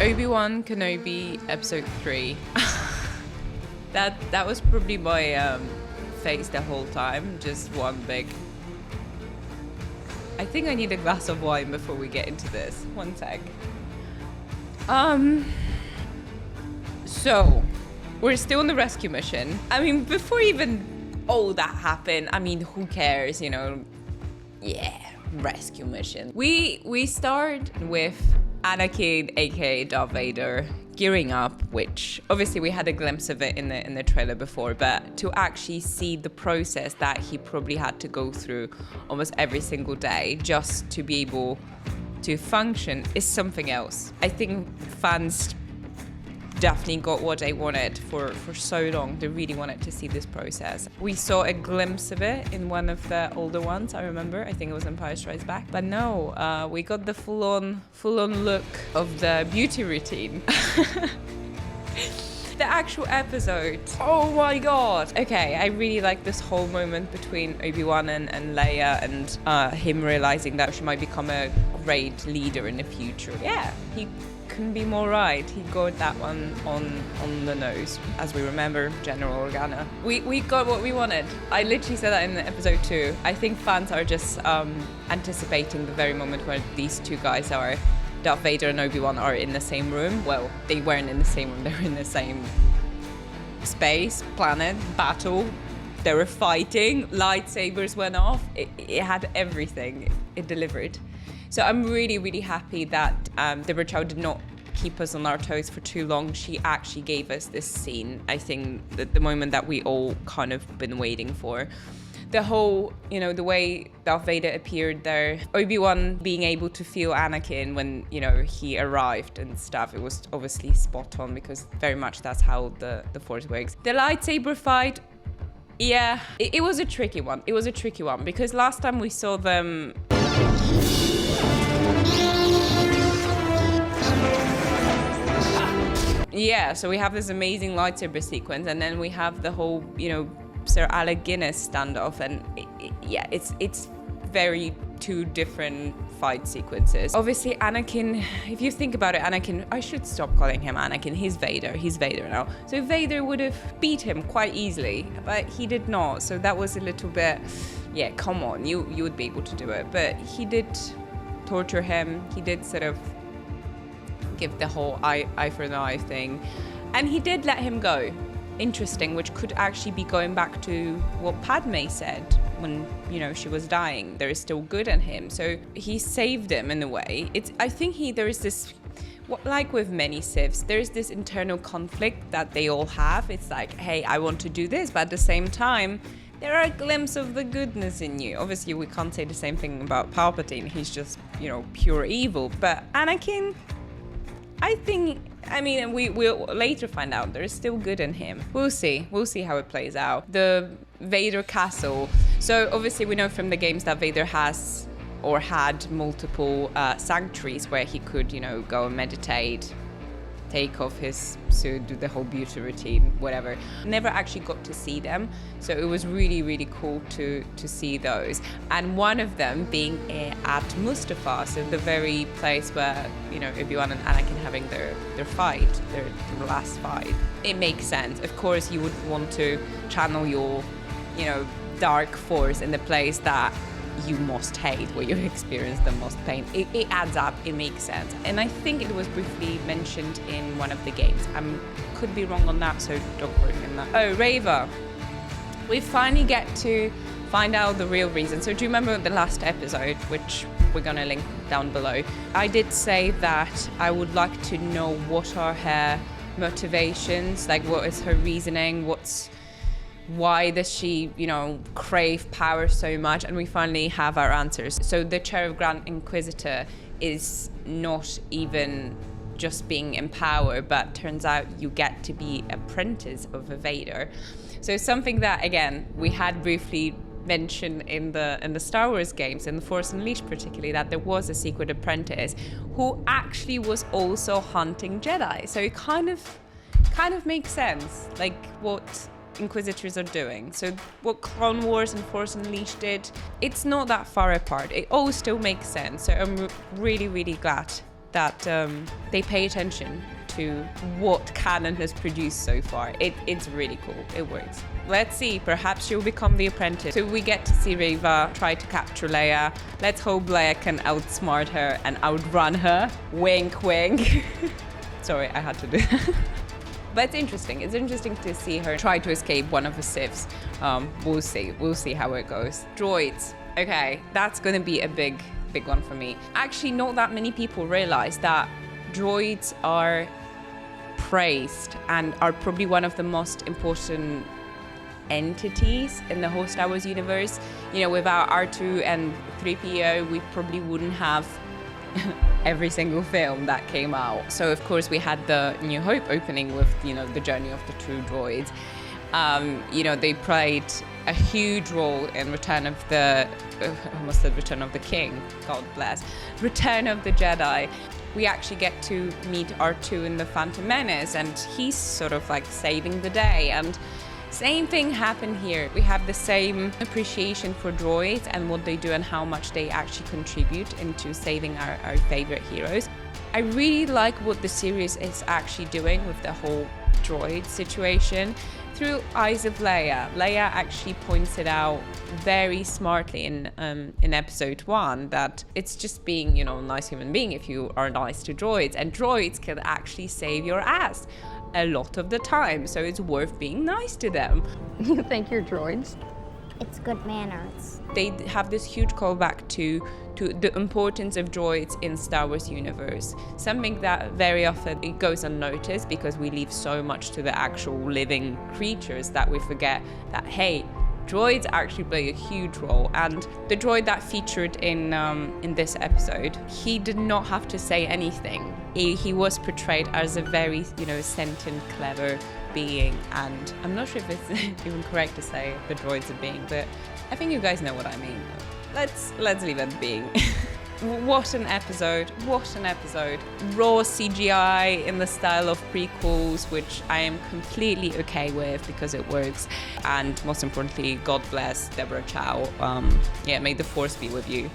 Obi-Wan Kenobi episode 3. that was probably my face the whole time, just one big. I think I need a glass of wine before we get into this. One sec. So we're still on the rescue mission. I mean, before even all that happened, I mean, who cares, you know? Yeah, rescue mission. We start with Anakin, aka Darth Vader, gearing up, which obviously we had a glimpse of it in the trailer before, but to actually see the process that he probably had to go through almost every single day just to be able to function is something else. I think fans definitely got what they wanted for so long. They really wanted to see this process. We saw a glimpse of it in one of the older ones, I remember. I think it was Empire Strikes Back. But no, we got the full-on look of the beauty routine. The actual episode. Oh my god. Okay, I really like this whole moment between Obi-Wan and Leia and him realizing that she might become a great leader in the future. Yeah, he couldn't be more right. He got that one on the nose. As we remember, General Organa. We got what we wanted. I literally said that in episode 2. I think fans are just anticipating the very moment where these two guys are, Darth Vader and Obi-Wan, are in the same room. Well, they weren't in the same room. They were in the same space, planet, battle. They were fighting. Lightsabers went off. It had everything. It delivered. So I'm really, really happy that Deborah Chow did not keep us on our toes for too long. She actually gave us this scene. I think that the moment that we all kind of been waiting for. The whole, you know, the way Darth Vader appeared there, Obi-Wan being able to feel Anakin when, you know, he arrived and stuff, it was obviously spot on because very much that's how the Force works. The lightsaber fight, yeah, it was a tricky one. It was a tricky one because last time we saw them... Yeah, so we have this amazing lightsaber sequence, and then we have the whole, you know, Sir Alec Guinness standoff, and it's very two different fight sequences. Obviously, Anakin, if you think about it, Anakin, I should stop calling him Anakin. He's Vader now. So Vader would have beat him quite easily, but he did not. So that was a little bit, yeah, come on, you would be able to do it. But he did torture him. He did sort of give the whole eye for an eye thing, and he did let him go. Interesting, which could actually be going back to what Padme said when, you know, she was dying. There is still good in him, so he saved him in a way. I think there is this, like with many Siths, there is this internal conflict that they all have. It's like, hey, I want to do this, but at the same time there are a glimpse of the goodness in you. Obviously we can't say the same thing about Palpatine. He's just, you know, pure evil. But Anakin, I think, I mean, we'll later find out there's still good in him. We'll see how it plays out. The Vader castle. So obviously we know from the games that Vader has or had multiple sanctuaries where he could, you know, go and meditate, take off his suit, do the whole beauty routine, whatever. Never actually got to see them, so it was really, really cool to see those. And one of them being at Mustafar, so the very place where, you know, Obi-Wan and Anakin having their fight, their last fight. It makes sense. Of course, you would want to channel your, you know, dark force in the place that you most hate, where you experience the most pain. It adds up, it makes sense. And I think it was briefly mentioned in one of the games. I could be wrong on that, so don't quote me on that. Oh, Reva. We finally get to find out the real reason. So do you remember the last episode, which we're gonna link down below? I did say that I would like to know what are her motivations, like what is her reasoning, why does she, you know, crave power so much? And we finally have our answers. So the chair of Grand Inquisitor is not even just being in power, but turns out you get to be apprentice of a Vader. So something that, again, we had briefly mentioned in the Star Wars games, in The Force Unleashed particularly, that there was a secret apprentice who actually was also hunting Jedi. So it kind of makes sense, like what Inquisitors are doing. So what Clone Wars and Force Unleashed did, it's not that far apart. It all still makes sense. So I'm really, really glad that they pay attention to what canon has produced so far. It's really cool. It works. Let's see, perhaps she'll become the apprentice. So we get to see Reva try to capture Leia. Let's hope Leia can outsmart her and outrun her. Wink, wink. Sorry, I had to do that. But it's interesting. It's interesting to see her try to escape one of the Siths. We'll see. We'll see how it goes. Droids. Okay, that's going to be a big one for me. Actually, not that many people realize that droids are praised and are probably one of the most important entities in the whole Star Wars universe. You know, without R2 and 3PO, we probably wouldn't have every single film that came out. So of course we had the New Hope opening with, you know, the journey of the true droids. You know, they played a huge role in Return of the I almost said Return of the King, God bless, Return of the Jedi. We actually get to meet R2 in the Phantom Menace, and he's sort of like saving the day. And same thing happened here. We have the same appreciation for droids and what they do and how much they actually contribute into saving our favorite heroes. I really like what the series is actually doing with the whole droid situation. Through eyes of Leia, Leia actually points it out very smartly in episode 1 that it's just being, you know, a nice human being if you are nice to droids, and droids can actually save your ass a lot of the time, so it's worth being nice to them. You think you're droids? It's good manners. They have this huge callback to the importance of droids in Star Wars universe. Something that very often it goes unnoticed because we leave so much to the actual living creatures that we forget that, hey, droids actually play a huge role. And the droid that featured in this episode, he did not have to say anything. He was portrayed as a very, you know, sentient, clever being, and I'm not sure if it's even correct to say the droid's a being, but I think you guys know what I mean. Let's leave it being. What an episode, what an episode. Raw CGI in the style of prequels, which I am completely okay with because it works. And most importantly, God bless Deborah Chow. Yeah, may the force be with you.